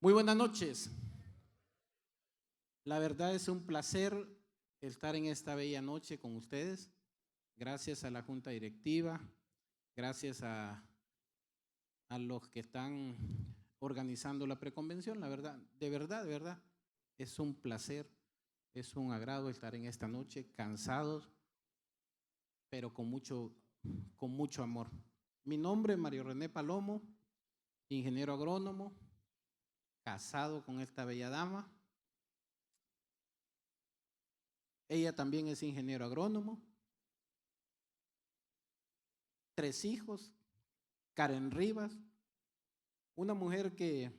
Muy buenas noches. La verdad es un placer estar en esta bella noche con ustedes. Gracias a la Junta Directiva, gracias a los que están organizando la preconvención. La verdad, de verdad, es un placer, es un agrado estar en esta noche, cansados, pero con mucho amor. Mi nombre es Mario René Palomo, ingeniero agrónomo, casado con esta bella dama. Ella también es ingeniero agrónomo. 3 hijos, Karen Rivas, una mujer que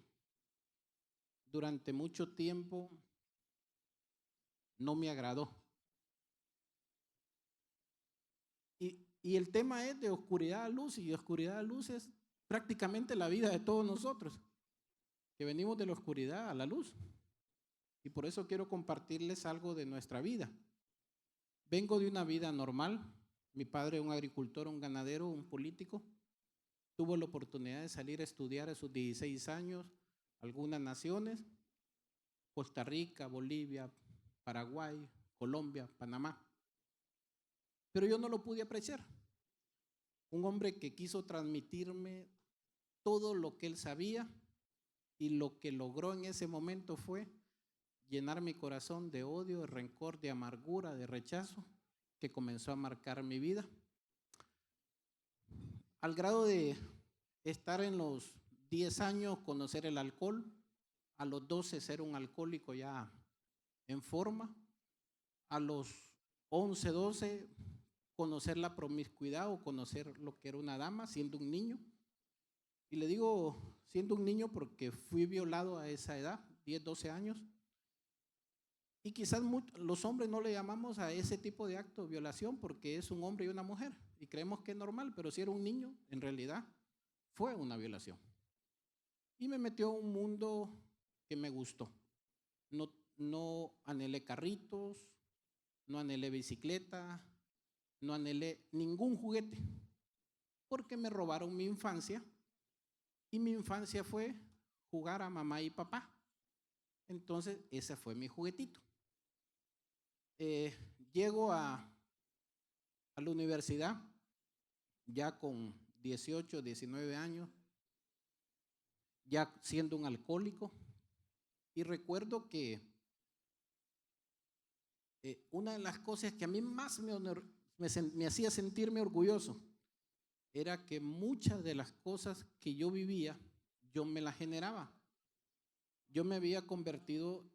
durante mucho tiempo no me agradó. Y el tema es de oscuridad a luz, y de oscuridad a luz es prácticamente la vida de todos nosotros, que venimos de la oscuridad a la luz. Y por eso quiero compartirles algo de nuestra vida. Vengo de una vida normal. Mi padre, un agricultor, un ganadero, un político, tuvo la oportunidad de salir a estudiar a sus 16 años algunas naciones: Costa Rica, Bolivia, Paraguay, Colombia, Panamá. Pero yo no lo pude apreciar. Un hombre que quiso transmitirme todo lo que él sabía, y lo que logró en ese momento fue llenar mi corazón de odio, de rencor, de amargura, de rechazo, que comenzó a marcar mi vida, al grado de estar en los 10 años, conocer el alcohol, a los 12 ser un alcohólico ya en forma, a los 11, 12 conocer la promiscuidad o conocer lo que era una dama siendo un niño. Y le digo siendo un niño porque fui violado a esa edad, 10, 12 años. Y quizás los hombres no le llamamos a ese tipo de acto violación porque es un hombre y una mujer y creemos que es normal, pero si era un niño, en realidad fue una violación. Y me metió a un mundo que me gustó. No anhelé carritos, no anhelé bicicleta, no anhelé ningún juguete, porque me robaron mi infancia, y mi infancia fue jugar a mamá y papá. Entonces ese fue mi juguetito. Llego a la universidad ya con 18, 19 años, ya siendo un alcohólico, y recuerdo que una de las cosas que a mí más me hacía sentirme orgulloso era que muchas de las cosas que yo vivía, yo me las generaba. Yo me había convertido,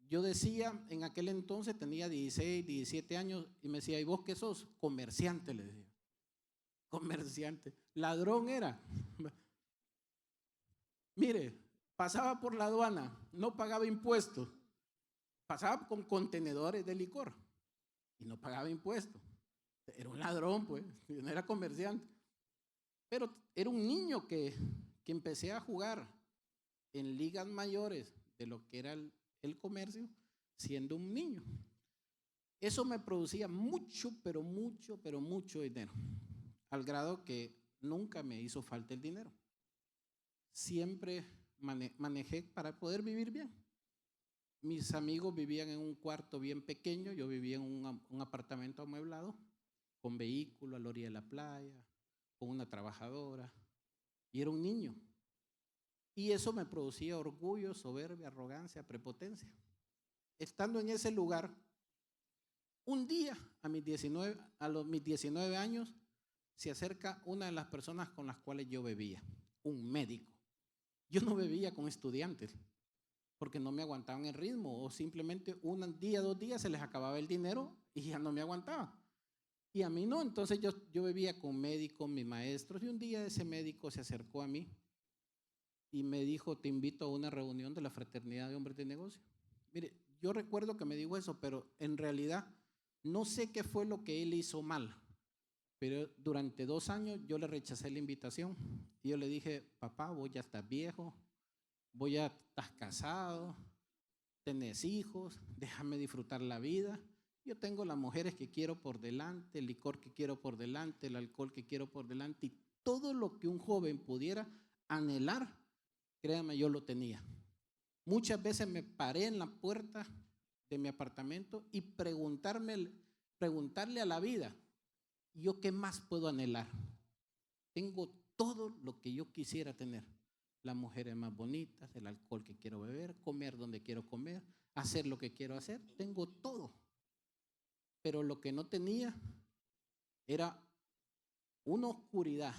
yo decía, en aquel entonces tenía 16, 17 años, y me decía: ¿y vos qué sos? Comerciante, le decía. Comerciante. Ladrón era. Mire, pasaba por la aduana, no pagaba impuestos, pasaba con contenedores de licor y no pagaba impuestos. Era un ladrón, pues, no era comerciante. Pero era un niño que empecé a jugar en ligas mayores de lo que era el comercio siendo un niño. Eso me producía mucho, pero mucho dinero, al grado que nunca me hizo falta el dinero. Siempre manejé para poder vivir bien. Mis amigos vivían en un cuarto bien pequeño, yo vivía en un apartamento amueblado, con vehículo a la orilla de la playa, con una trabajadora, y era un niño. Y eso me producía orgullo, soberbia, arrogancia, prepotencia. Estando en ese lugar, un día a mis 19 años, se acerca una de las personas con las cuales yo bebía, un médico. Yo no bebía con estudiantes porque no me aguantaban el ritmo, o simplemente un día, 2 días se les acababa el dinero y ya no me aguantaban. Y a mí no, entonces yo bebía con médicos, mis maestros, y un día ese médico se acercó a mí y me dijo: te invito a una reunión de la Fraternidad de Hombres de Negocio. Mire, yo recuerdo que me dijo eso, pero en realidad no sé qué fue lo que él hizo mal. Pero durante 2 años yo le rechacé la invitación. Y yo le dije: papá, vos ya estás viejo, vos ya estás casado, tenés hijos, déjame disfrutar la vida. Yo tengo las mujeres que quiero por delante, el licor que quiero por delante, el alcohol que quiero por delante, y todo lo que un joven pudiera anhelar, créame, yo lo tenía. Muchas veces me paré en la puerta de mi apartamento y preguntarle a la vida, ¿yo qué más puedo anhelar? Tengo todo lo que yo quisiera tener. Las mujeres más bonitas, el alcohol que quiero beber, comer donde quiero comer, hacer lo que quiero hacer. Tengo todo. Pero lo que no tenía era una oscuridad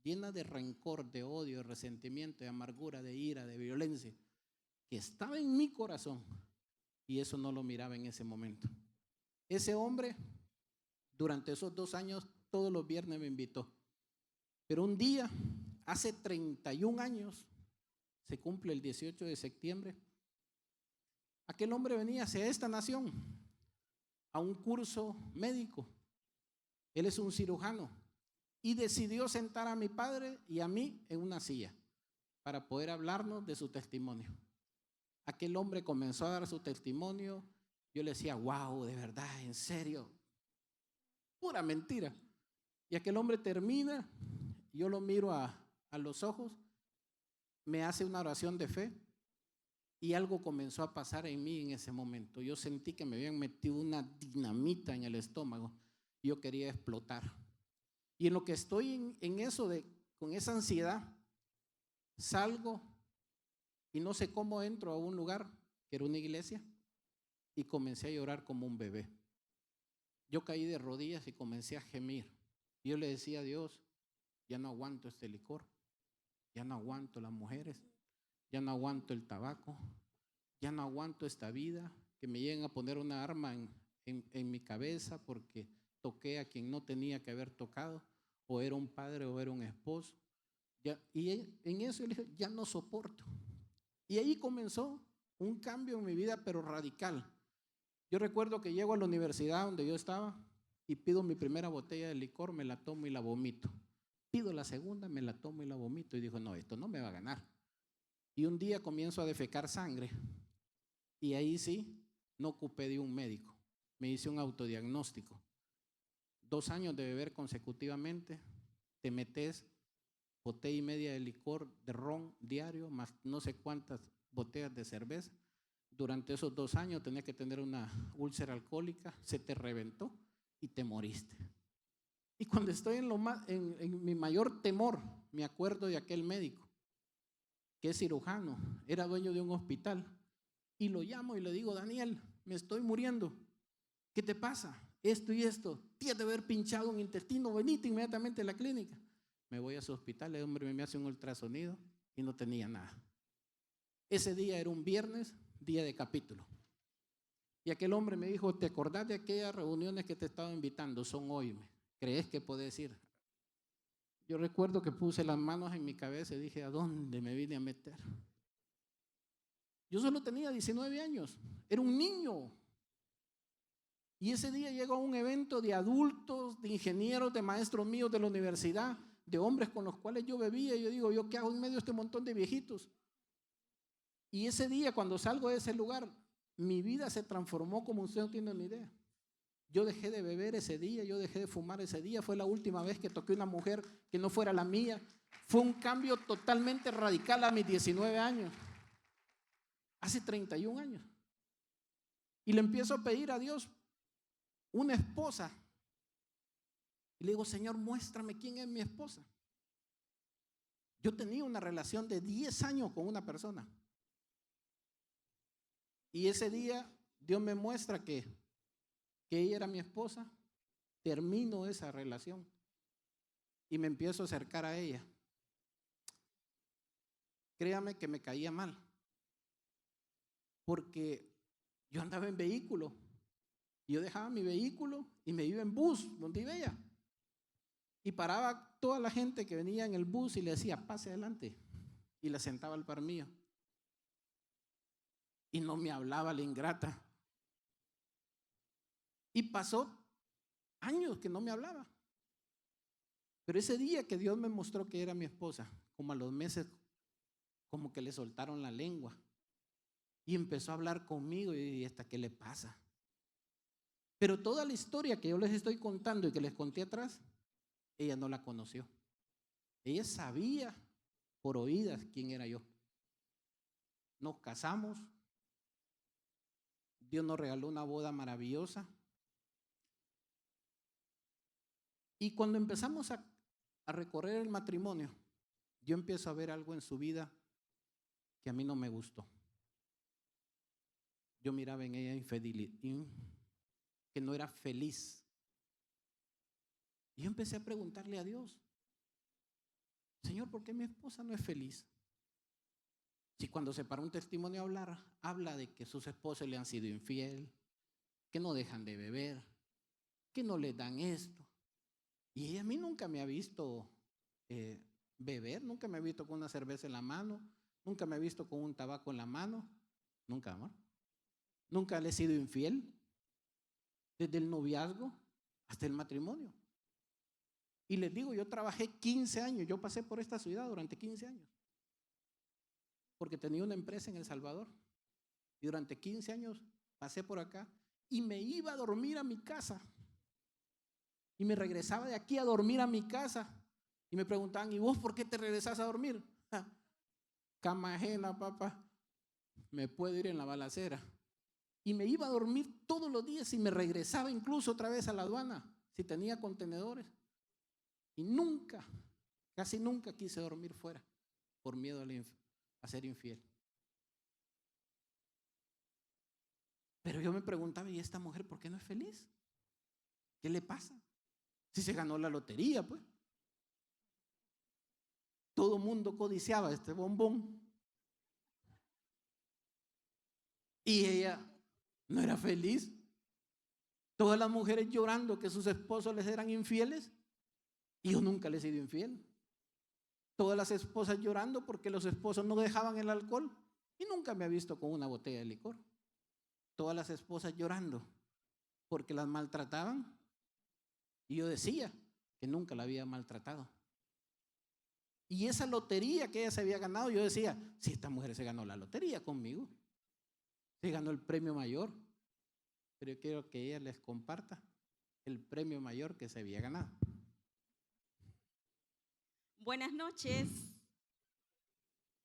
llena de rencor, de odio, de resentimiento, de amargura, de ira, de violencia, que estaba en mi corazón, y eso no lo miraba en ese momento. Ese hombre, durante esos 2 años, todos los viernes me invitó. Pero un día, hace 31 años, se cumple el 18 de septiembre, aquel hombre venía hacia esta nación a un curso médico. Él es un cirujano y decidió sentar a mi padre y a mí en una silla para poder hablarnos de su testimonio. Aquel hombre comenzó a dar su testimonio. Yo le decía, wow, de verdad, en serio, pura mentira. Y aquel hombre termina, yo lo miro a los ojos, me hace una oración de fe y algo comenzó a pasar en mí en ese momento. Yo sentí que me habían metido una dinamita en el estómago. Yo quería explotar. Y en lo que estoy en eso, con esa ansiedad, salgo y no sé cómo entro a un lugar que era una iglesia y comencé a llorar como un bebé. Yo caí de rodillas y comencé a gemir. Yo le decía a Dios, ya no aguanto este licor, ya no aguanto las mujeres, ya no aguanto el tabaco, ya no aguanto esta vida, que me lleguen a poner una arma en mi cabeza porque toqué a quien no tenía que haber tocado, o era un padre o era un esposo. Y en eso yo le dije, ya no soporto. Y ahí comenzó un cambio en mi vida, pero radical. Yo recuerdo que llego a la universidad donde yo estaba y pido mi primera botella de licor, me la tomo y la vomito. Pido la segunda, me la tomo y la vomito. Y digo, no, esto no me va a ganar. Y un día comienzo a defecar sangre. Y ahí sí, no ocupé de un médico. Me hice un autodiagnóstico. 2 años de beber consecutivamente, te metes botella y media de licor, de ron diario, más no sé cuántas botellas de cerveza. Durante esos 2 años tenías que tener una úlcera alcohólica, se te reventó y te moriste. Y cuando estoy en mi mayor temor, me acuerdo de aquel médico, que es cirujano, era dueño de un hospital, y lo llamo y le digo, Daniel, me estoy muriendo, ¿qué te pasa? Esto y esto, tienes de haber pinchado un intestino, venite inmediatamente a la clínica. Me voy a su hospital, el hombre me hace un ultrasonido y no tenía nada. Ese día era un viernes, día de capítulo. Y aquel hombre me dijo, ¿te acordás de aquellas reuniones que te estaba invitando? Son hoy. ¿Crees que podés ir? Yo recuerdo que puse las manos en mi cabeza y dije, ¿a dónde me vine a meter? Yo solo tenía 19 años, era un niño. Y ese día llego a un evento de adultos, de ingenieros, de maestros míos de la universidad, de hombres con los cuales yo bebía. Y yo digo, ¿yo qué hago en medio de este montón de viejitos? Y ese día, cuando salgo de ese lugar, mi vida se transformó como usted no tiene ni idea. Yo dejé de beber ese día, yo dejé de fumar ese día. Fue la última vez que toqué una mujer que no fuera la mía. Fue un cambio totalmente radical a mis 19 años. Hace 31 años. Y le empiezo a pedir a Dios una esposa. Y le digo, Señor, muéstrame quién es mi esposa. Yo tenía una relación de 10 años con una persona. Y ese día Dios me muestra que ella era mi esposa. Termino esa relación y me empiezo a acercar a ella. Créame que me caía mal, porque yo andaba en vehículo. Yo dejaba mi vehículo y me iba en bus donde iba ella. Y paraba toda la gente que venía en el bus y le decía, pase adelante. Y la sentaba al par mío. Y no me hablaba la ingrata. Y pasó años que no me hablaba. Pero ese día que Dios me mostró que era mi esposa, como a los meses, como que le soltaron la lengua. Y empezó a hablar conmigo y ¿hasta qué le pasa? Pero toda la historia que yo les estoy contando y que les conté atrás, ella no la conoció. Ella sabía por oídas quién era yo. nos casamos, Dios nos regaló una boda maravillosa. Y cuando empezamos a recorrer el matrimonio, yo empiezo a ver algo en su vida que a mí no me gustó. Yo miraba en ella que no era feliz. Y yo empecé a preguntarle a Dios, Señor, ¿por qué mi esposa no es feliz? Si cuando se para un testimonio a hablar, habla de que sus esposos le han sido infiel, que no dejan de beber, que no les dan esto. Y ella a mí nunca me ha visto beber, nunca me ha visto con una cerveza en la mano, nunca me ha visto con un tabaco en la mano, nunca, amor. Nunca le he sido infiel, desde el noviazgo hasta el matrimonio. Y les digo, yo trabajé 15 años, yo pasé por esta ciudad durante 15 años, porque tenía una empresa en El Salvador. Y durante 15 años pasé por acá y me iba a dormir a mi casa. Y me regresaba de aquí a dormir a mi casa. Y me preguntaban, ¿y vos por qué te regresás a dormir? Cama ajena, papá. Me puedo ir en la balacera. Y me iba a dormir todos los días y me regresaba incluso otra vez a la aduana, si tenía contenedores. Y nunca, casi nunca quise dormir fuera por miedo a ser infiel. Pero yo me preguntaba, ¿y esta mujer por qué no es feliz? ¿Qué le pasa? Si se ganó la lotería, pues. Todo mundo codiciaba este bombón. Y ella no era feliz. Todas las mujeres llorando que sus esposos les eran infieles. Y yo nunca les he sido infiel. Todas las esposas llorando porque los esposos no dejaban el alcohol. Y nunca me ha visto con una botella de licor. Todas las esposas llorando porque las maltrataban. Y yo decía que nunca la había maltratado. Y esa lotería que ella se había ganado, yo decía, si esta mujer se ganó la lotería conmigo, se ganó el premio mayor, pero yo quiero que ella les comparta el premio mayor que se había ganado. Buenas noches.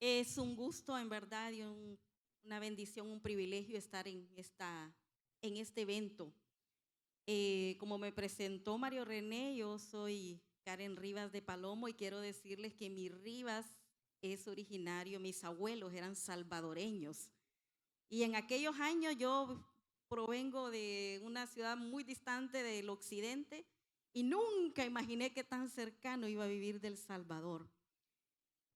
Es un gusto, en verdad, y una bendición, un privilegio estar en este evento. Como me presentó Mario René, yo soy Karen Rivas de Palomo y quiero decirles que mi Rivas es originario, mis abuelos eran salvadoreños. Y en aquellos años yo provengo de una ciudad muy distante del occidente y nunca imaginé que tan cercano iba a vivir del Salvador.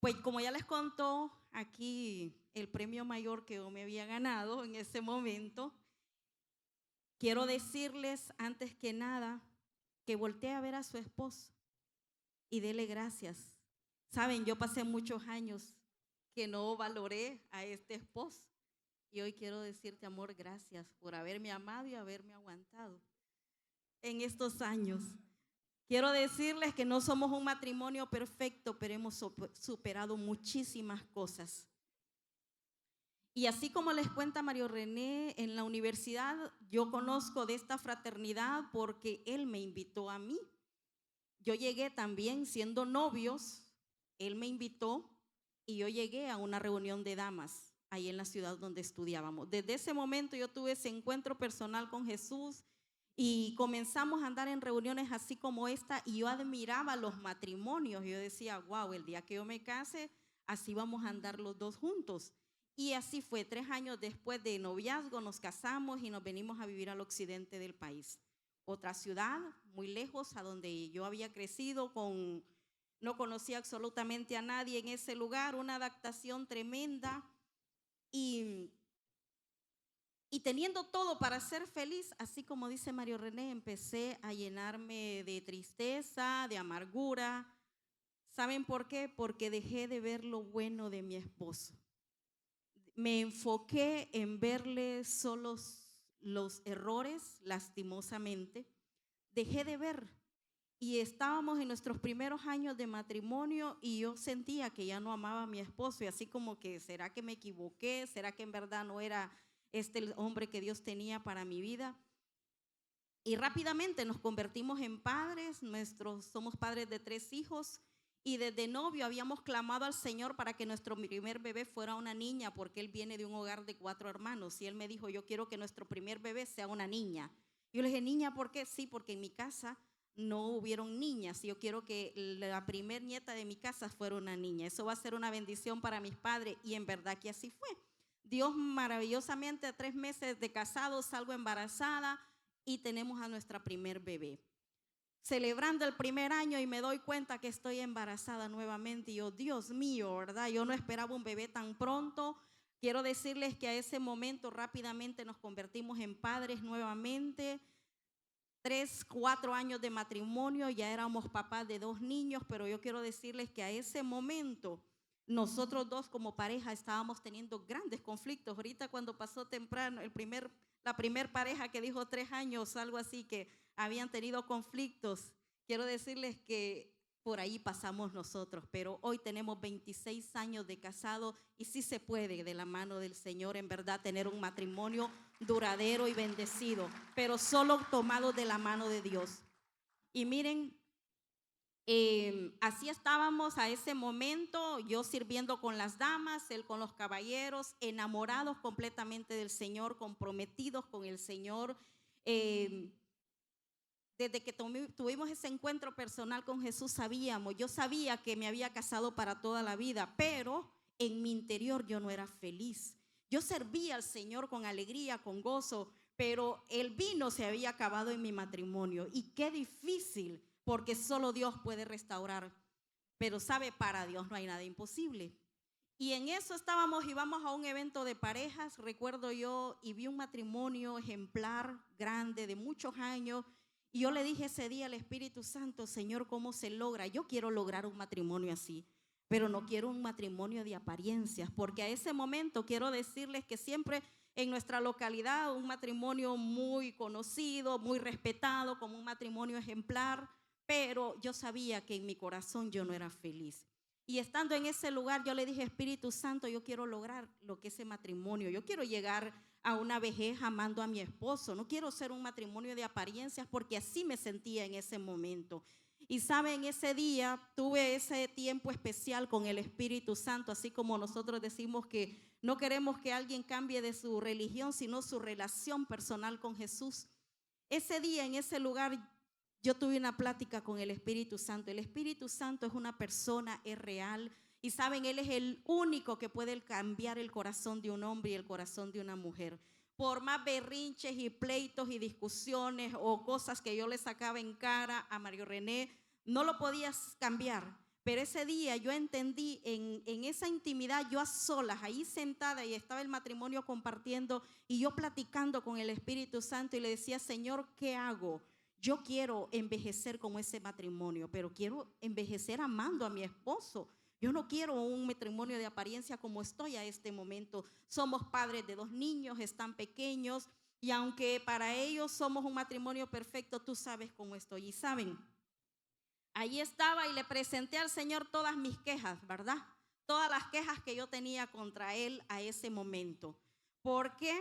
Pues como ya les contó aquí el premio mayor que yo me había ganado en ese momento, quiero decirles antes que nada que voltee a ver a su esposo y dele gracias. Saben, yo pasé muchos años que no valoré a este esposo y hoy quiero decirte, amor, gracias por haberme amado y haberme aguantado en estos años. Quiero decirles que no somos un matrimonio perfecto, pero hemos superado muchísimas cosas. Y así como les cuenta Mario René, en la universidad yo conozco de esta fraternidad porque él me invitó a mí. Yo llegué también siendo novios, él me invitó y yo llegué a una reunión de damas ahí en la ciudad donde estudiábamos. Desde ese momento yo tuve ese encuentro personal con Jesús y comenzamos a andar en reuniones así como esta y yo admiraba los matrimonios. Yo decía, wow, el día que yo me case, así vamos a andar los dos juntos. Y así fue, 3 años después de noviazgo nos casamos y nos venimos a vivir al occidente del país. Otra ciudad, muy lejos, a donde yo había crecido, no conocía absolutamente a nadie en ese lugar, una adaptación tremenda. Y teniendo todo para ser feliz, así como dice Mario René, empecé a llenarme de tristeza, de amargura. ¿Saben por qué? Porque dejé de ver lo bueno de mi esposo. Me enfoqué en verle solo los errores, lastimosamente. Dejé de ver. Y estábamos en nuestros primeros años de matrimonio y yo sentía que ya no amaba a mi esposo. Y así como que, ¿será que me equivoqué? ¿Será que en verdad no era el hombre que Dios tenía para mi vida? Y rápidamente nos convertimos en padres. Somos padres de 3 hijos. y desde novio habíamos clamado al Señor para que nuestro primer bebé fuera una niña, porque él viene de un hogar de 4 hermanos y él me dijo, yo quiero que nuestro primer bebé sea una niña. Yo le dije, niña, ¿por qué? Sí, porque en mi casa no hubieron niñas y yo quiero que la primer nieta de mi casa fuera una niña. Eso va a ser una bendición para mis padres y en verdad que así fue. Dios maravillosamente a 3 meses de casado salgo embarazada y tenemos a nuestra primer bebé. Celebrando el primer año y me doy cuenta que estoy embarazada nuevamente y yo, Dios mío, ¿verdad? Yo no esperaba un bebé tan pronto. Quiero decirles que a ese momento rápidamente nos convertimos en padres nuevamente. 3, 4 años de matrimonio, ya éramos papás de 2 niños, pero yo quiero decirles que a ese momento nosotros dos como pareja estábamos teniendo grandes conflictos. Ahorita cuando pasó temprano la primer pareja que dijo 3 años, algo así, que habían tenido conflictos, quiero decirles que por ahí pasamos nosotros, pero hoy tenemos 26 años de casado y sí se puede de la mano del Señor en verdad tener un matrimonio duradero y bendecido, pero solo tomado de la mano de Dios. Y miren, así estábamos a ese momento, yo sirviendo con las damas, él con los caballeros, enamorados completamente del Señor, comprometidos con el Señor. Desde que tuvimos ese encuentro personal con Jesús yo sabía que me había casado para toda la vida, pero en mi interior yo no era feliz. Yo servía al Señor con alegría, con gozo, pero el vino se había acabado en mi matrimonio y qué difícil, porque solo Dios puede restaurar. Pero sabe, para Dios no hay nada imposible. Y en eso íbamos a un evento de parejas, recuerdo yo, y vi un matrimonio ejemplar, grande, de muchos años. Y yo le dije ese día al Espíritu Santo, Señor, ¿cómo se logra? Yo quiero lograr un matrimonio así, pero no quiero un matrimonio de apariencias, porque a ese momento quiero decirles que siempre en nuestra localidad un matrimonio muy conocido, muy respetado, como un matrimonio ejemplar, pero yo sabía que en mi corazón yo no era feliz. Y estando en ese lugar yo le dije, Espíritu Santo, yo quiero lograr lo que es ese matrimonio, yo quiero llegar a una vejez amando a mi esposo, no quiero ser un matrimonio de apariencias porque así me sentía en ese momento. Y saben, ese día tuve ese tiempo especial con el Espíritu Santo, así como nosotros decimos que no queremos que alguien cambie de su religión, sino su relación personal con Jesús. Ese día en ese lugar yo tuve una plática con el Espíritu Santo. El Espíritu Santo es una persona, es real. Y saben, Él es el único que puede cambiar el corazón de un hombre y el corazón de una mujer. Por más berrinches y pleitos y discusiones o cosas que yo le sacaba en cara a Mario René, no lo podías cambiar. Pero ese día yo entendí en esa intimidad, yo a solas, ahí sentada, y estaba el matrimonio compartiendo y yo platicando con el Espíritu Santo y le decía, Señor, ¿qué hago? Yo quiero envejecer como ese matrimonio, pero quiero envejecer amando a mi esposo. Yo no quiero un matrimonio de apariencia como estoy a este momento. Somos padres de 2 niños, están pequeños, y aunque para ellos somos un matrimonio perfecto, tú sabes cómo estoy. Y saben, ahí estaba y le presenté al Señor todas mis quejas, ¿verdad? Todas las quejas que yo tenía contra Él a ese momento. ¿Por qué?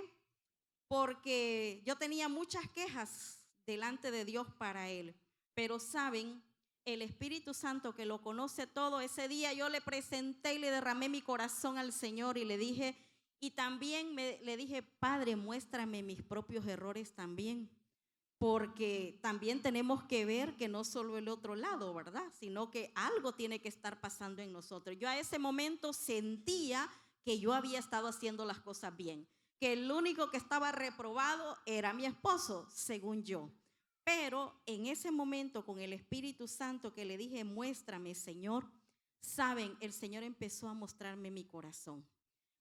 Porque yo tenía muchas quejas delante de Dios para Él. Pero saben, el Espíritu Santo que lo conoce todo, ese día yo le presenté y le derramé mi corazón al Señor y le dije, y también le dije, Padre, muéstrame mis propios errores también, porque también tenemos que ver que no solo el otro lado, ¿verdad? Sino que algo tiene que estar pasando en nosotros. Yo a ese momento sentía que yo había estado haciendo las cosas bien, que el único que estaba reprobado era mi esposo, según yo. Pero en ese momento con el Espíritu Santo que le dije, muéstrame, Señor, saben, el Señor empezó a mostrarme mi corazón.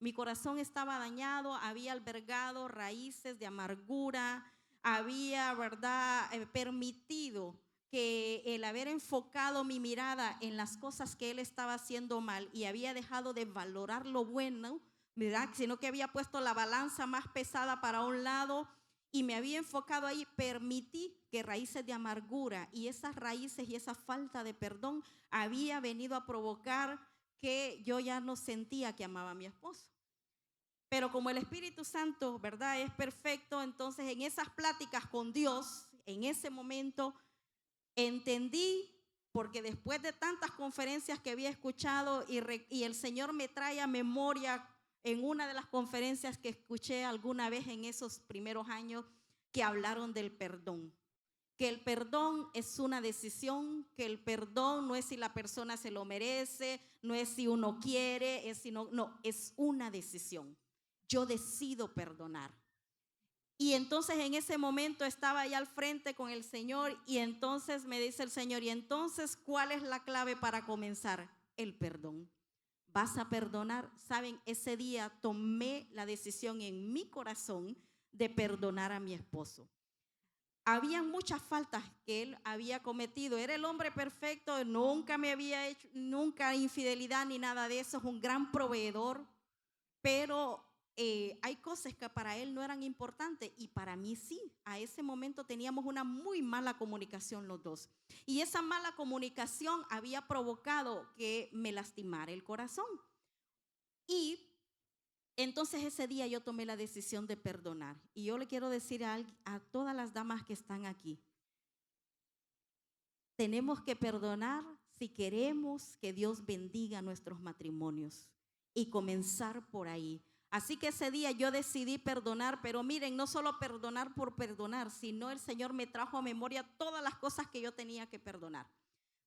Mi corazón estaba dañado, había albergado raíces de amargura, había, ¿verdad?, permitido que el haber enfocado mi mirada en las cosas que él estaba haciendo mal y había dejado de valorar lo bueno, ¿verdad?, sino que había puesto la balanza más pesada para un lado y me había enfocado ahí, permití que raíces de amargura y esas raíces y esa falta de perdón había venido a provocar que yo ya no sentía que amaba a mi esposo. Pero como el Espíritu Santo, ¿verdad?, es perfecto, entonces en esas pláticas con Dios, en ese momento entendí porque después de tantas conferencias que había escuchado y el Señor me trae a memoria en una de las conferencias que escuché alguna vez en esos primeros años que hablaron del perdón. Que el perdón es una decisión, que el perdón no es si la persona se lo merece, no es si uno quiere, no, es una decisión. Yo decido perdonar. Y entonces en ese momento estaba ahí al frente con el Señor y entonces me dice el Señor, y entonces, ¿cuál es la clave para comenzar? El perdón. ¿Vas a perdonar? Saben, ese día tomé la decisión en mi corazón de perdonar a mi esposo. Habían muchas faltas que él había cometido. Era el hombre perfecto, nunca me había hecho, nunca infidelidad ni nada de eso. Es un gran proveedor, pero hay cosas que para él no eran importantes y para mí sí. A ese momento teníamos una muy mala comunicación los dos. Y esa mala comunicación había provocado que me lastimara el corazón. Y entonces ese día yo tomé la decisión de perdonar. Y yo le quiero decir a todas las damas que están aquí, tenemos que perdonar si queremos que Dios bendiga nuestros matrimonios y comenzar por ahí. Así que ese día yo decidí perdonar, pero miren, no solo perdonar por perdonar, sino el Señor me trajo a memoria todas las cosas que yo tenía que perdonar.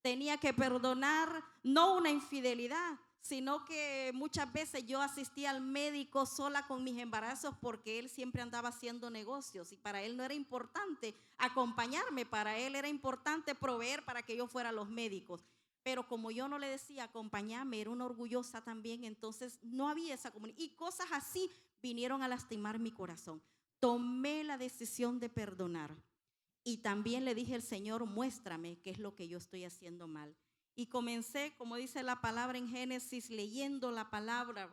Tenía que perdonar no una infidelidad, sino que muchas veces yo asistía al médico sola con mis embarazos porque él siempre andaba haciendo negocios y para él no era importante acompañarme, para él era importante proveer para que yo fuera a los médicos. Pero como yo no le decía acompáñame, era una orgullosa también, entonces no había esa comunicación. Y cosas así vinieron a lastimar mi corazón. Tomé la decisión de perdonar. Y también le dije al Señor, muéstrame qué es lo que yo estoy haciendo mal. Y comencé, como dice la palabra en Génesis, leyendo la palabra.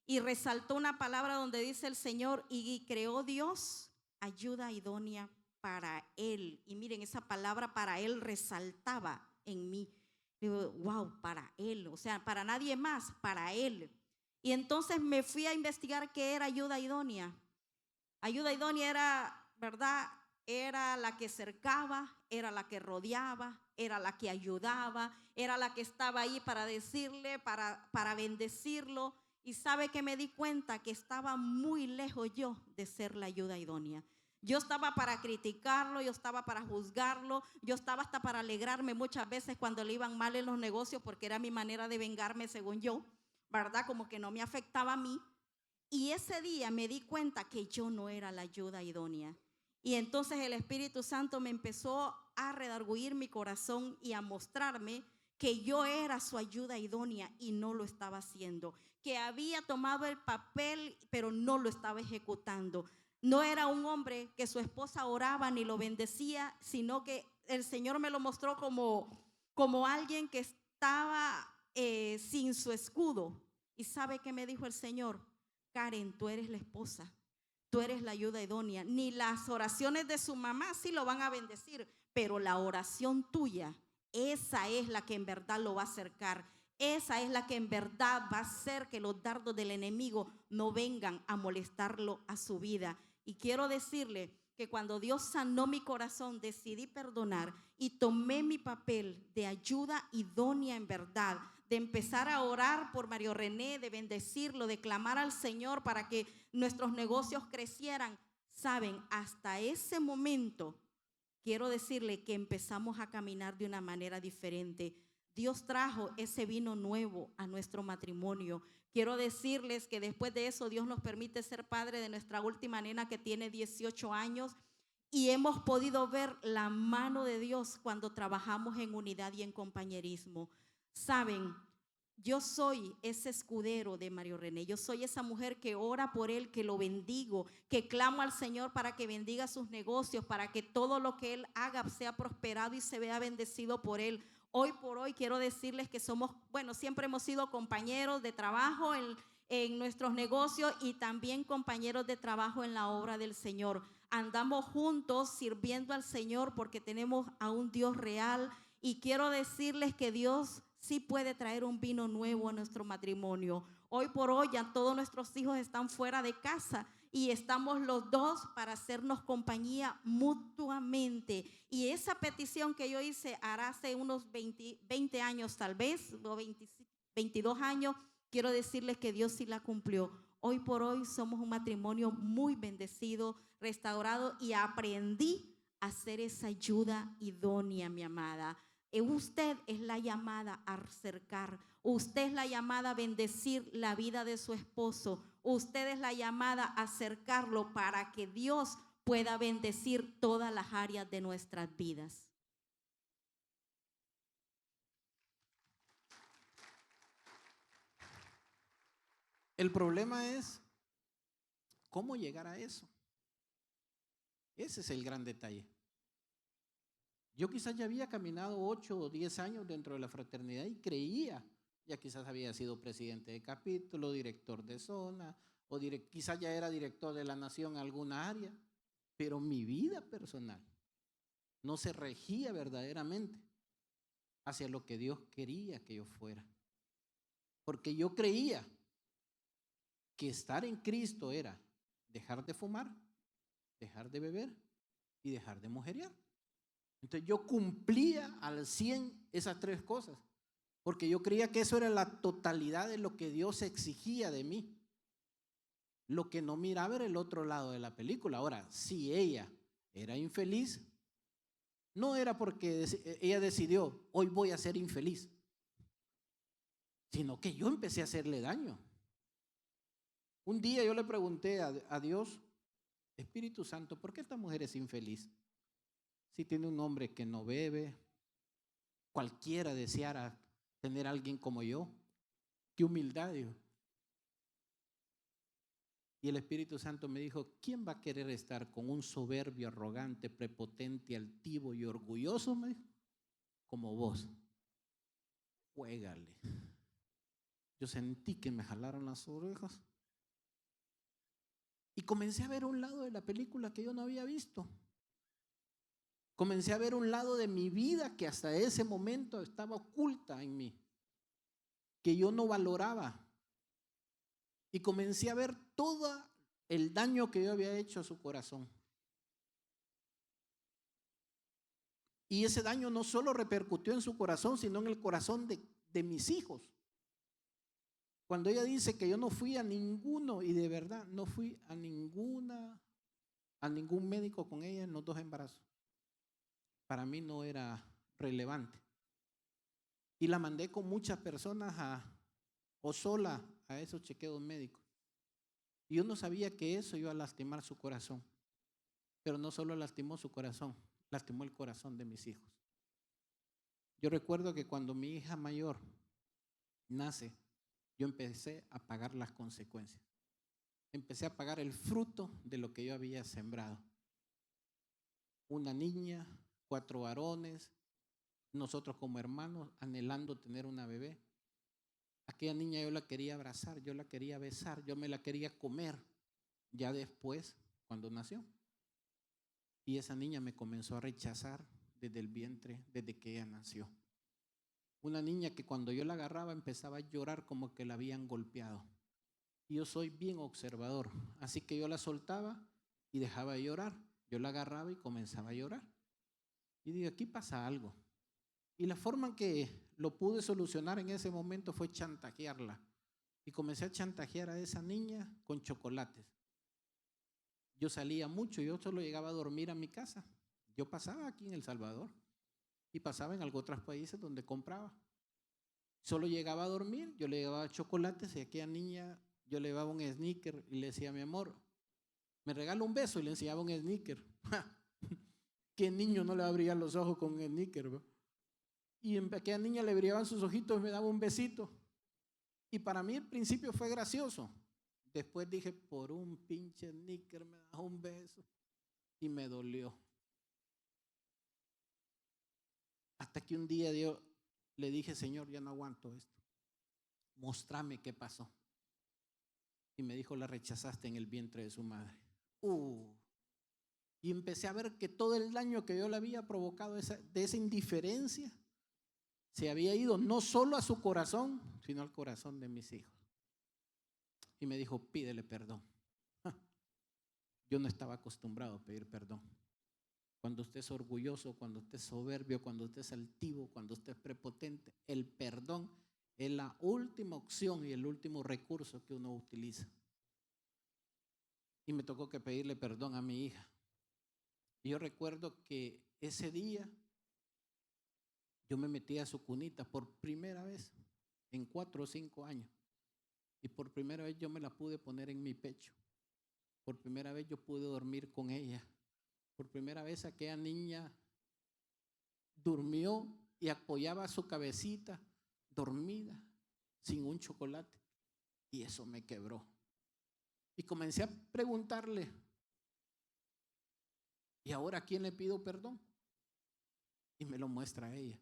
Y resaltó una palabra donde dice el Señor, y creó Dios ayuda idónea para él. Y miren, esa palabra para él resaltaba en mí. Digo, wow, para él, o sea, para nadie más, para él. Y entonces me fui a investigar qué era ayuda idónea. Ayuda idónea era, ¿verdad?, era la que cercaba, era la que rodeaba, era la que ayudaba, era la que estaba ahí para decirle, para bendecirlo. Y sabe que me di cuenta que estaba muy lejos yo de ser la ayuda idónea. Yo estaba para criticarlo, yo estaba para juzgarlo, yo estaba hasta para alegrarme muchas veces cuando le iban mal en los negocios porque era mi manera de vengarme según yo, ¿verdad? Como que no me afectaba a mí. Y ese día me di cuenta que yo no era la ayuda idónea. Y entonces el Espíritu Santo me empezó a redarguir mi corazón y a mostrarme que yo era su ayuda idónea y no lo estaba haciendo. Que había tomado el papel, pero no lo estaba ejecutando. No era un hombre que su esposa oraba ni lo bendecía, sino que el Señor me lo mostró como alguien que estaba sin su escudo. ¿Y sabe qué me dijo el Señor? Karen, tú eres la esposa. Tú eres la ayuda idónea. Ni las oraciones de su mamá sí lo van a bendecir, pero la oración tuya, esa es la que en verdad lo va a acercar. Esa es la que en verdad va a hacer que los dardos del enemigo no vengan a molestarlo a su vida. Y quiero decirle que cuando Dios sanó mi corazón, decidí perdonar y tomé mi papel de ayuda idónea en verdad, de empezar a orar por Mario René, de bendecirlo, de clamar al Señor para que nuestros negocios crecieran. Saben, hasta ese momento, quiero decirle que empezamos a caminar de una manera diferente. Dios trajo ese vino nuevo a nuestro matrimonio. Quiero decirles que después de eso Dios nos permite ser padre de nuestra última nena que tiene 18 años y hemos podido ver la mano de Dios cuando trabajamos en unidad y en compañerismo. Saben, yo soy ese escudero de Mario René, yo soy esa mujer que ora por él, que lo bendigo, que clamo al Señor para que bendiga sus negocios, para que todo lo que él haga sea prosperado y se vea bendecido por él. Hoy por hoy quiero decirles que somos, siempre hemos sido compañeros de trabajo en nuestros negocios y también compañeros de trabajo en la obra del Señor. Andamos juntos sirviendo al Señor porque tenemos a un Dios real y quiero decirles que Dios sí puede traer un vino nuevo a nuestro matrimonio. Hoy por hoy ya todos nuestros hijos están fuera de casa y estamos los dos para hacernos compañía mutuamente. Y esa petición que yo hice hará hace unos 20 años tal vez, o 22 años, quiero decirles que Dios sí la cumplió. Hoy por hoy somos un matrimonio muy bendecido, restaurado, y aprendí a hacer esa ayuda idónea, mi amada. Usted es la llamada a acercar, usted es la llamada a bendecir la vida de su esposo, usted es la llamada a acercarlo para que Dios pueda bendecir todas las áreas de nuestras vidas. El problema es cómo llegar a eso. Ese es el gran detalle. Yo quizás ya había caminado 8 o 10 años dentro de la fraternidad y creía, ya quizás había sido presidente de capítulo, director de zona, o quizás ya era director de la nación en alguna área, pero mi vida personal no se regía verdaderamente hacia lo que Dios quería que yo fuera. Porque yo creía que estar en Cristo era dejar de fumar, dejar de beber y dejar de mujerear. Entonces yo cumplía al 100 esas 3 cosas, porque yo creía que eso era la totalidad de lo que Dios exigía de mí. Lo que no miraba era el otro lado de la película. Ahora, si ella era infeliz, no era porque ella decidió, hoy voy a ser infeliz, sino que yo empecé a hacerle daño. Un día yo le pregunté a Dios, Espíritu Santo, ¿por qué esta mujer es infeliz? Si tiene un hombre que no bebe, cualquiera deseara tener a alguien como yo. Qué humildad, dijo. Y el Espíritu Santo me dijo, ¿quién va a querer estar con un soberbio, arrogante, prepotente, altivo y orgulloso? Me dijo, como vos. Juégale. Yo sentí que me jalaron las orejas y comencé a ver un lado de la película que yo no había visto. Comencé a ver un lado de mi vida que hasta ese momento estaba oculta en mí, que yo no valoraba. Y comencé a ver todo el daño que yo había hecho a su corazón. Y ese daño no solo repercutió en su corazón, sino en el corazón de mis hijos. Cuando ella dice que yo no fui a ninguno, y de verdad no fui a ningún médico con ella en los 2 embarazos. Para mí no era relevante. Y la mandé con muchas personas o sola a esos chequeos médicos. Y yo no sabía que eso iba a lastimar su corazón. Pero no solo lastimó su corazón, lastimó el corazón de mis hijos. Yo recuerdo que cuando mi hija mayor nace, yo empecé a pagar las consecuencias. Empecé a pagar el fruto de lo que yo había sembrado. Una niña, 4 varones, nosotros como hermanos anhelando tener una bebé. Aquella niña yo la quería abrazar, yo la quería besar, yo me la quería comer ya después cuando nació. Y esa niña me comenzó a rechazar desde el vientre, desde que ella nació. Una niña que cuando yo la agarraba empezaba a llorar como que la habían golpeado. Y yo soy bien observador, así que yo la soltaba y dejaba de llorar. Yo la agarraba y comenzaba a llorar. Y digo, aquí pasa algo. Y la forma en que lo pude solucionar en ese momento fue chantajearla. Y comencé a chantajear a esa niña con chocolates. Yo salía mucho, yo solo llegaba a dormir a mi casa. Yo pasaba aquí en El Salvador y pasaba en algunos otros países donde compraba. Solo llegaba a dormir, yo le llevaba chocolates y a aquella niña yo le llevaba un sneaker y le decía, mi amor, me regala un beso, y le enseñaba un sneaker. ¿Qué niño no le abría los ojos con un sneaker, bro? Y a aquella niña le brillaban sus ojitos y me daba un besito. Y para mí al principio fue gracioso. Después dije, por un pinche sneaker me das un beso. Y me dolió. Hasta que un día le dije, Señor, ya no aguanto esto. Móstrame qué pasó. Y me dijo, la rechazaste en el vientre de su madre. Y empecé a ver que todo el daño que yo le había provocado de esa indiferencia se había ido no solo a su corazón, sino al corazón de mis hijos. Y me dijo, pídele perdón. yo no estaba acostumbrado a pedir perdón. Cuando usted es orgulloso, cuando usted es soberbio, cuando usted es altivo, cuando usted es prepotente, el perdón es la última opción y el último recurso que uno utiliza. Y me tocó que pedirle perdón a mi hija. Y yo recuerdo que ese día yo me metí a su cunita por primera vez en 4 o 5 años. Y por primera vez yo me la pude poner en mi pecho. Por primera vez yo pude dormir con ella. Por primera vez aquella niña durmió y apoyaba su cabecita dormida, sin un chocolate. Y eso me quebró. Y comencé a preguntarle, ¿y ahora a quién le pido perdón? Y me lo muestra ella.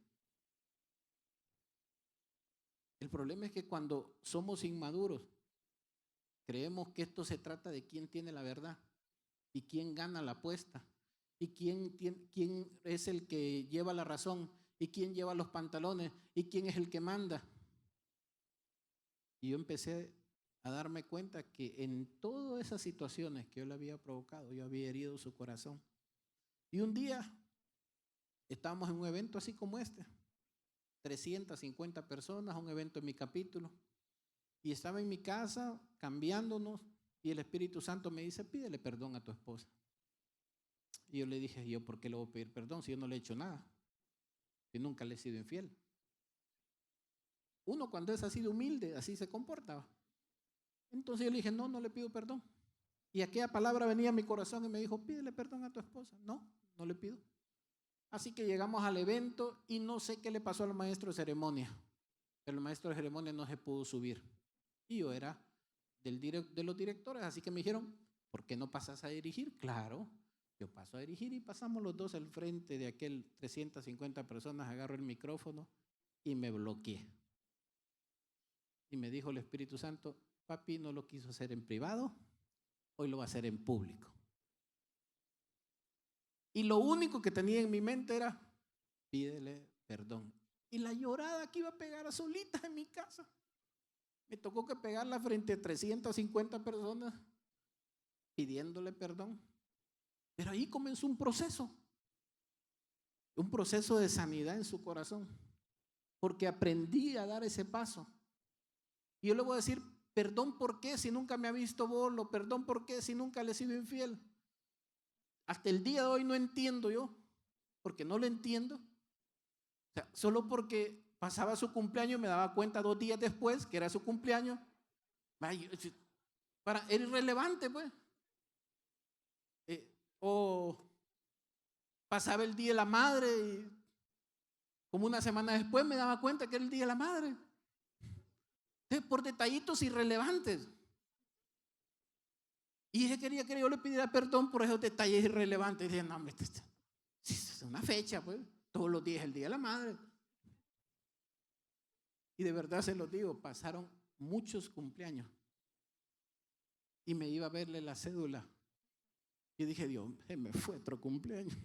El problema es que cuando somos inmaduros, creemos que esto se trata de quién tiene la verdad y quién gana la apuesta y quién es el que lleva la razón y quién lleva los pantalones y quién es el que manda. Y yo empecé a darme cuenta que en todas esas situaciones que yo le había provocado, yo había herido su corazón. Y un día estábamos en un evento así como este, 350 personas, un evento en mi capítulo, y estaba en mi casa cambiándonos y el Espíritu Santo me dice, pídele perdón a tu esposa. Y yo le dije, ¿yo por qué le voy a pedir perdón si yo no le he hecho nada? Si nunca le he sido infiel. Uno cuando es así de humilde, así se comportaba. Entonces yo le dije, no le pido perdón. Y aquella palabra venía a mi corazón y me dijo, pídele perdón a tu esposa. No le pido. Así que llegamos al evento y no sé qué le pasó al maestro de ceremonia. Pero el maestro de ceremonia no se pudo subir. Y yo era de los directores, así que me dijeron, ¿por qué no pasas a dirigir? Claro, yo paso a dirigir y pasamos los dos al frente de aquel 350 personas, agarro el micrófono y me bloqueé. Y me dijo el Espíritu Santo, papi no lo quiso hacer en privado, hoy lo va a hacer en público. Y lo único que tenía en mi mente era, pídele perdón. Y la llorada que iba a pegar a solita en mi casa, me tocó que pegarla frente a 350 personas pidiéndole perdón. Pero ahí comenzó un proceso de sanidad en su corazón, porque aprendí a dar ese paso. Y yo le voy a decir, perdón por qué si nunca me ha visto bolo, perdón por qué si nunca le he sido infiel. Hasta el día de hoy no entiendo yo, porque no lo entiendo. O sea, solo porque pasaba su cumpleaños me daba cuenta 2 días después que era su cumpleaños. Era irrelevante, pues. O pasaba el Día de la Madre y como una semana después me daba cuenta que era el Día de la Madre. Entonces, por detallitos irrelevantes. Y ella quería que yo le pidiera perdón por esos detalles irrelevantes. Y dije, no, hombre, es una fecha, pues. Todos los días es el Día de la Madre. Y de verdad se los digo, pasaron muchos cumpleaños. Y me iba a verle la cédula. Y dije, Dios, me fue otro cumpleaños.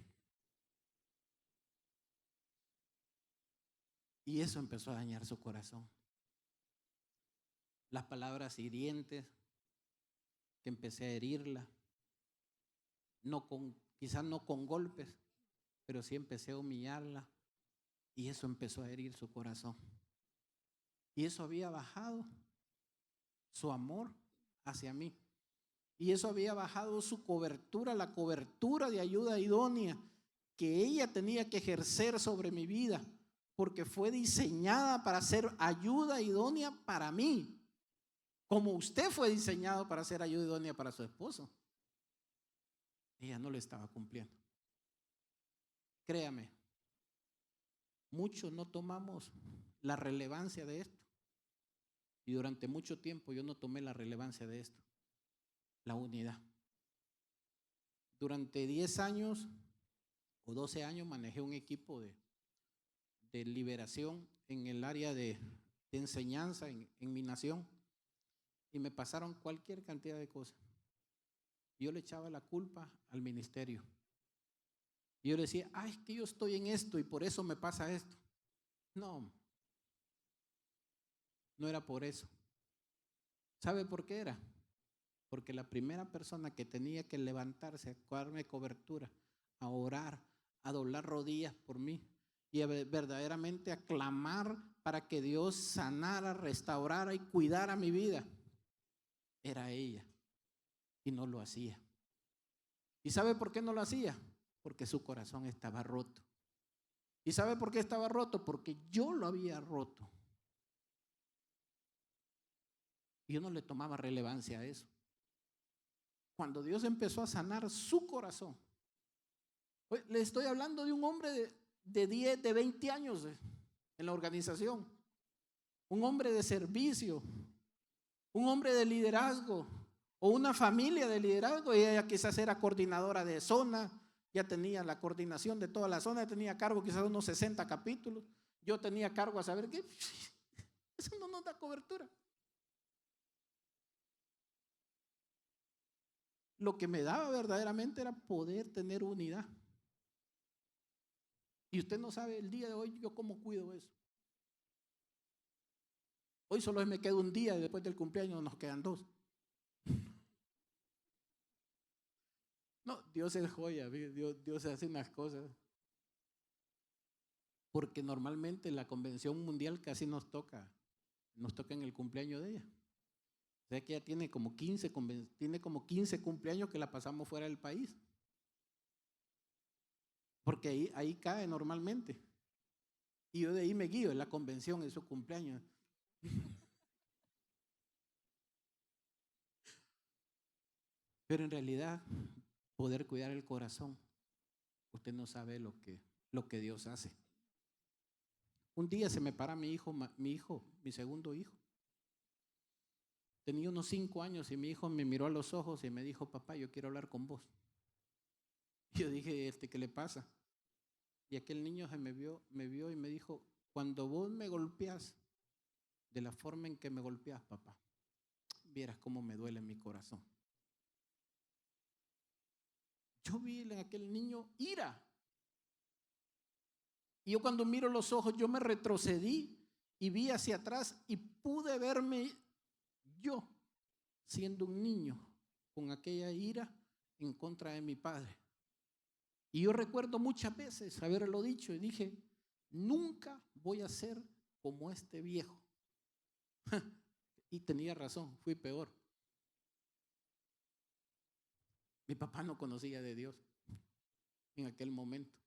Y eso empezó a dañar su corazón. Las palabras hirientes, que empecé a herirla, quizás no con golpes, pero sí empecé a humillarla. Y eso empezó a herir su corazón. Y eso había bajado su amor hacia mí. Y eso había bajado su cobertura, la cobertura de ayuda idónea que ella tenía que ejercer sobre mi vida, porque fue diseñada para ser ayuda idónea para mí, como usted fue diseñado para ser ayuda idónea para su esposo. Ella no lo estaba cumpliendo. Créame, muchos no tomamos la relevancia de esto. Y durante mucho tiempo yo no tomé la relevancia de esto. La unidad. Durante 10 años o 12 años manejé un equipo de liberación en el área de enseñanza en mi nación y me pasaron cualquier cantidad de cosas. Yo le echaba la culpa al ministerio. Y yo le decía, es que yo estoy en esto y por eso me pasa esto. No era por eso. ¿Sabe por qué era? Porque la primera persona que tenía que levantarse, a darme cobertura, a orar, a doblar rodillas por mí y verdaderamente a clamar para que Dios sanara, restaurara y cuidara mi vida, era ella. Y no lo hacía. ¿Y sabe por qué no lo hacía? Porque su corazón estaba roto. ¿Y sabe por qué estaba roto? Porque yo lo había roto. Y yo no le tomaba relevancia a eso. Cuando Dios empezó a sanar su corazón, le estoy hablando de un hombre de 10, de 20 años en la organización, un hombre de servicio, un hombre de liderazgo o una familia de liderazgo. Ella quizás era coordinadora de zona, ya tenía la coordinación de toda la zona, tenía a cargo quizás unos 60 capítulos. Yo tenía cargo a saber qué. Eso no nos da cobertura. Lo que me daba verdaderamente era poder tener unidad. Y usted no sabe el día de hoy yo cómo cuido eso. Hoy solo me queda un día y después del cumpleaños nos quedan 2. No, Dios es joya, Dios hace unas cosas. Porque normalmente la convención mundial casi nos toca en el cumpleaños de ella. O sea que ella tiene como 15 cumpleaños que la pasamos fuera del país. Porque ahí cae normalmente. Y yo de ahí me guío en la convención, en su cumpleaños. Pero en realidad, poder cuidar el corazón, usted no sabe lo que Dios hace. Un día se me para mi segundo hijo. Tenía unos 5 años y mi hijo me miró a los ojos y me dijo: papá, yo quiero hablar con vos. Yo dije: ¿qué le pasa? Y aquel niño me vio y me dijo: cuando vos me golpeás de la forma en que me golpeás, papá, vieras cómo me duele mi corazón. Yo vi en aquel niño ira. Y yo cuando miro los ojos, yo me retrocedí y vi hacia atrás y pude verme yo siendo un niño con aquella ira en contra de mi padre. Y yo recuerdo muchas veces haberlo dicho y dije: nunca voy a ser como este viejo. Y tenía razón, fui peor. Mi papá no conocía de Dios en aquel momento.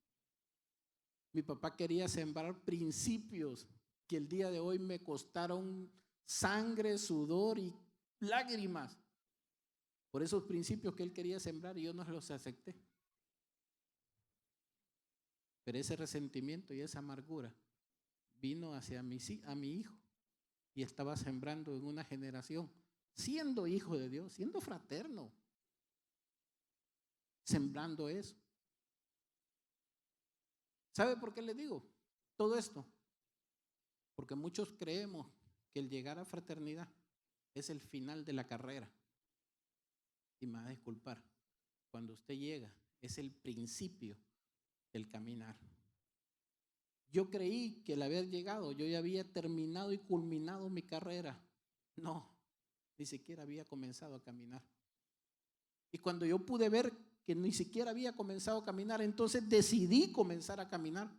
Mi papá quería sembrar principios que el día de hoy me costaron sangre, sudor y lágrimas por esos principios que él quería sembrar, y yo no los acepté. Pero ese resentimiento y esa amargura vino hacia a mi hijo, y estaba sembrando en una generación, siendo hijo de Dios, siendo fraterno, sembrando eso. ¿Sabe por qué le digo todo esto? Porque muchos creemos que el llegar a fraternidad es el final de la carrera. Y me va a disculpar, cuando usted llega es el principio del caminar. Yo creí que al haber llegado yo ya había terminado y culminado mi carrera. No, ni siquiera había comenzado a caminar. Y cuando yo pude ver que ni siquiera había comenzado a caminar, entonces decidí comenzar a caminar.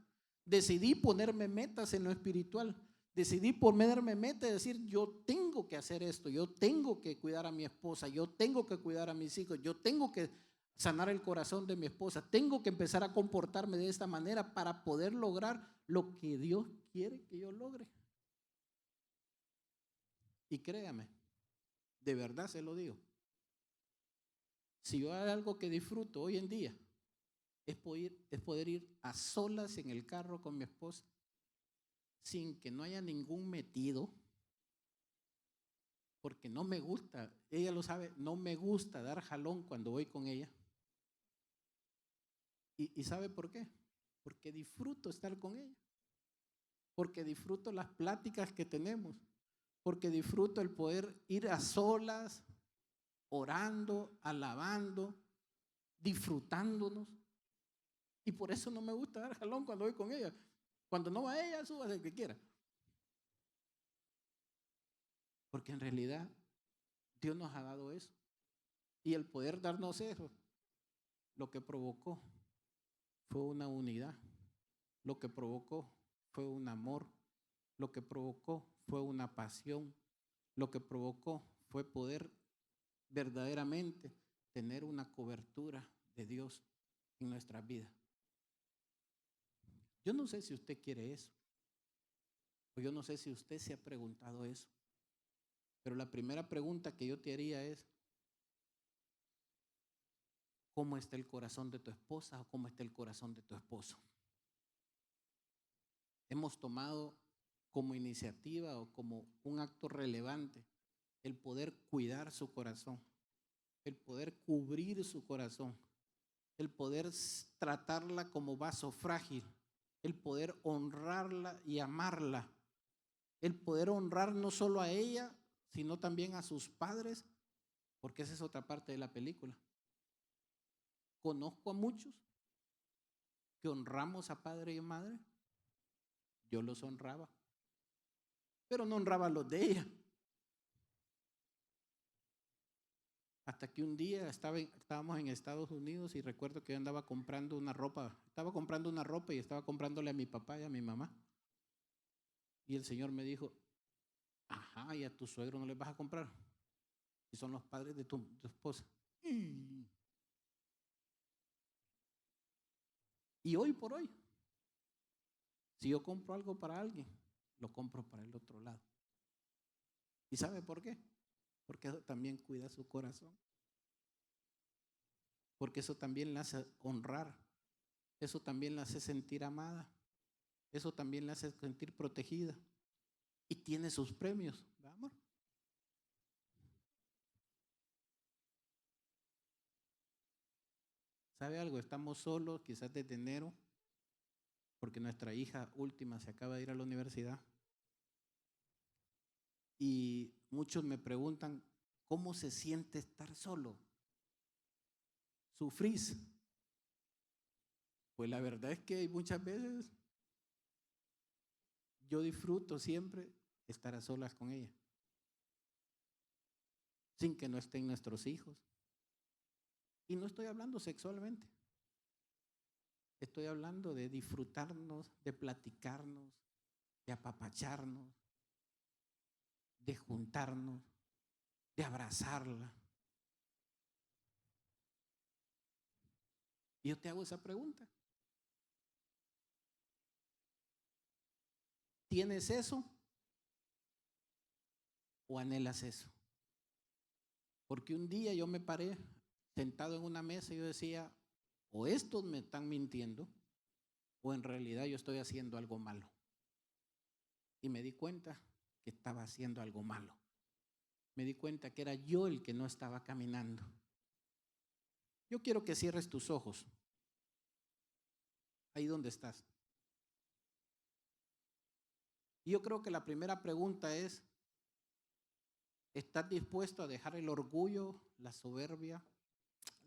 Decidí ponerme metas en lo espiritual. Decidí ponerme metas y decir: yo tengo que hacer esto, yo tengo que cuidar a mi esposa, yo tengo que cuidar a mis hijos, yo tengo que sanar el corazón de mi esposa, tengo que empezar a comportarme de esta manera para poder lograr lo que Dios quiere que yo logre. Y créame, de verdad se lo digo, si yo hago algo que disfruto hoy en día, es poder ir a solas en el carro con mi esposa, sin que no haya ningún metido, porque no me gusta, ella lo sabe, no me gusta dar jalón cuando voy con ella. ¿Y sabe por qué? Porque disfruto estar con ella, porque disfruto las pláticas que tenemos, porque disfruto el poder ir a solas, orando, alabando, disfrutándonos. Y por eso no me gusta dar jalón cuando voy con ella. Cuando no va ella, súbase el que quiera. Porque en realidad Dios nos ha dado eso. Y el poder darnos eso, lo que provocó fue una unidad, lo que provocó fue un amor, lo que provocó fue una pasión, lo que provocó fue poder verdaderamente tener una cobertura de Dios en nuestras vidas. Yo no sé si usted quiere eso, o yo no sé si usted se ha preguntado eso, pero la primera pregunta que yo te haría es, ¿cómo está el corazón de tu esposa o cómo está el corazón de tu esposo? Hemos tomado como iniciativa o como un acto relevante el poder cuidar su corazón, el poder cubrir su corazón, el poder tratarla como vaso frágil, el poder honrarla y amarla, el poder honrar no solo a ella, sino también a sus padres, porque esa es otra parte de la película. Conozco a muchos que honramos a padre y madre. Yo los honraba, pero no honraba a los de ella. Hasta que un día estábamos en Estados Unidos y recuerdo que yo andaba comprando una ropa. Estaba comprando una ropa y estaba comprándole a mi papá y a mi mamá. Y el Señor me dijo, ajá, ¿y a tu suegro no les vas a comprar? Y son los padres de tu esposa. Y hoy por hoy, si yo compro algo para alguien, lo compro para el otro lado. ¿Y sabe por qué? Porque eso también cuida su corazón. Porque eso también la hace honrar. Eso también la hace sentir amada. Eso también la hace sentir protegida. Y tiene sus premios, ¿verdad, amor? ¿Sabe algo? Estamos solos, quizás desde enero, porque nuestra hija última se acaba de ir a la universidad. Y muchos me preguntan, ¿cómo se siente estar solo? ¿Sufrís? Pues la verdad es que muchas veces yo disfruto siempre estar a solas con ella, sin que no estén nuestros hijos. Y no estoy hablando sexualmente. Estoy hablando de disfrutarnos, de platicarnos, de apapacharnos, de juntarnos, de abrazarla. Y yo te hago esa pregunta. ¿Tienes eso o anhelas eso? Porque un día yo me paré sentado en una mesa y yo decía, o estos me están mintiendo o en realidad yo estoy haciendo algo malo. Y me di cuenta que estaba haciendo algo malo. Me di cuenta que era yo el que no estaba caminando. Yo quiero que cierres tus ojos. Ahí donde estás. Y yo creo que la primera pregunta es, ¿estás dispuesto a dejar el orgullo, la soberbia,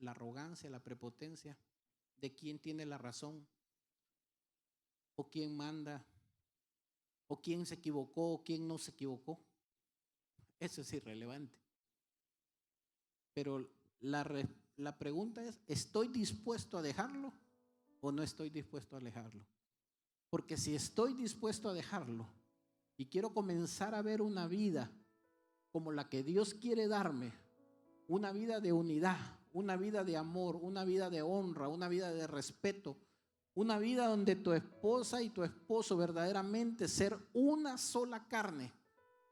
la arrogancia, la prepotencia de quién tiene la razón? ¿O quién manda? ¿O quién se equivocó? ¿O quién no se equivocó? Eso es irrelevante. Pero la pregunta es, ¿estoy dispuesto a dejarlo o no estoy dispuesto a dejarlo? Porque si estoy dispuesto a dejarlo y quiero comenzar a ver una vida como la que Dios quiere darme, una vida de unidad, una vida de amor, una vida de honra, una vida de respeto, una vida donde tu esposa y tu esposo verdaderamente ser una sola carne,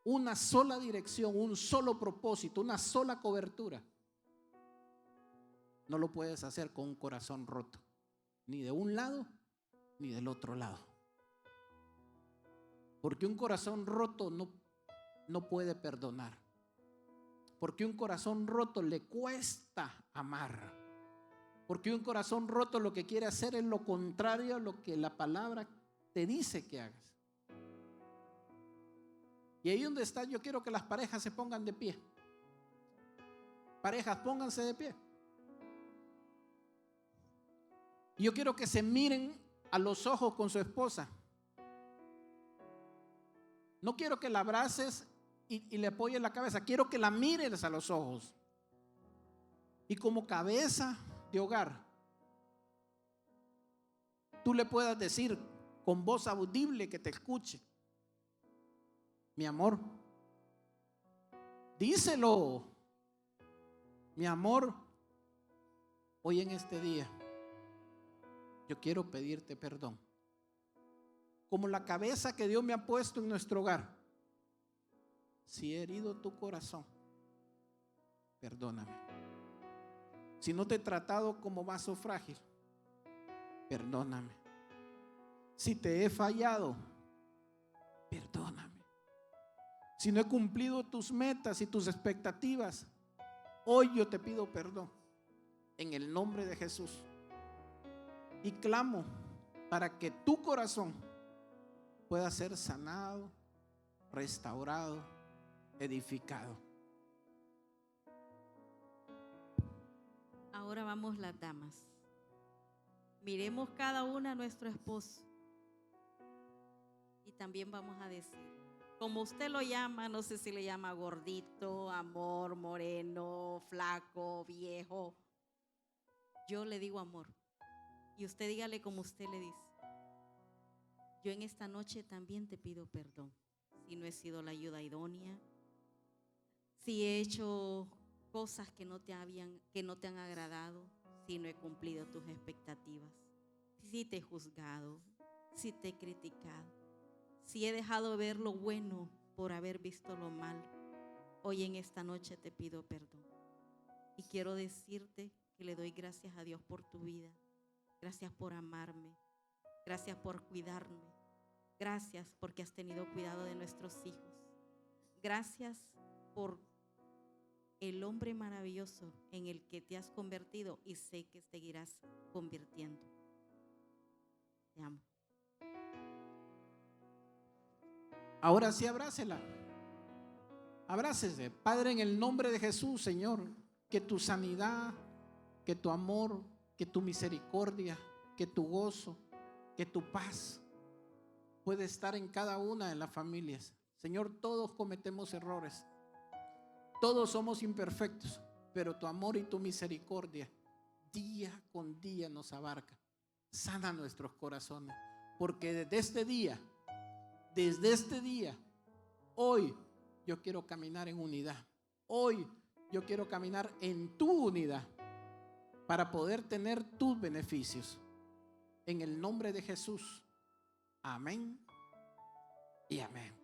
una sola dirección, un solo propósito, una sola cobertura. No lo puedes hacer con un corazón roto, ni de un lado ni del otro lado. Porque un corazón roto no puede perdonar. Porque un corazón roto le cuesta amar. Porque un corazón roto lo que quiere hacer es lo contrario a lo que la palabra te dice que hagas. Y ahí donde estás, yo quiero que las parejas se pongan de pie. Parejas, pónganse de pie. Y yo quiero que se miren a los ojos con su esposa. No quiero que la abraces y le apoyes la cabeza. Quiero que la mires a los ojos. Y como cabeza de hogar, tú le puedas decir con voz audible que te escuche: mi amor, díselo, mi amor, hoy en este día yo quiero pedirte perdón. Como la cabeza que Dios me ha puesto en nuestro hogar, si he herido tu corazón, perdóname. Si no te he tratado como vaso frágil, perdóname. Si te he fallado, perdóname. Si no he cumplido tus metas y tus expectativas, hoy yo te pido perdón en el nombre de Jesús. Y clamo para que tu corazón pueda ser sanado, restaurado, edificado. Ahora vamos las damas. Miremos cada una a nuestro esposo. Y también vamos a decir, como usted lo llama, no sé si le llama gordito, amor, moreno, flaco, viejo. Yo le digo amor. Y usted dígale como usted le dice. Yo en esta noche también te pido perdón si no he sido la ayuda idónea, si he hecho cosas que no te han agradado, si no he cumplido tus expectativas, si te he juzgado, si te he criticado, si he dejado de ver lo bueno por haber visto lo malo. Hoy en esta noche te pido perdón y quiero decirte que le doy gracias a Dios por tu vida. Gracias por amarme, gracias por cuidarme, gracias porque has tenido cuidado de nuestros hijos, gracias por el hombre maravilloso en el que te has convertido y sé que seguirás convirtiendo. Te amo. Ahora sí, abrácela. Abrácese. Padre, en el nombre de Jesús, Señor, que tu sanidad, que tu amor, que tu misericordia, que tu gozo, que tu paz puede estar en cada una de las familias. Señor, todos cometemos errores. Todos somos imperfectos, pero tu amor y tu misericordia día con día nos abarca. Sana nuestros corazones, porque desde este día, hoy yo quiero caminar en unidad. Hoy yo quiero caminar en tu unidad para poder tener tus beneficios. En el nombre de Jesús. Amén y amén.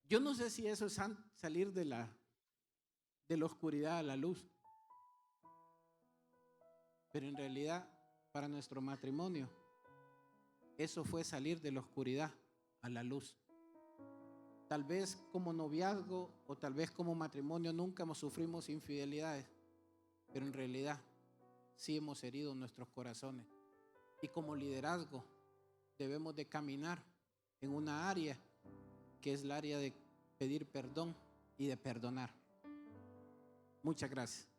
Yo no sé si eso es salir de la oscuridad a la luz, pero en realidad para nuestro matrimonio eso fue salir de la oscuridad a la luz. Tal vez como noviazgo o tal vez como matrimonio nunca sufrimos infidelidades, pero en realidad sí hemos herido nuestros corazones. Y como liderazgo debemos de caminar en una área que es el área de pedir perdón y de perdonar. Muchas gracias.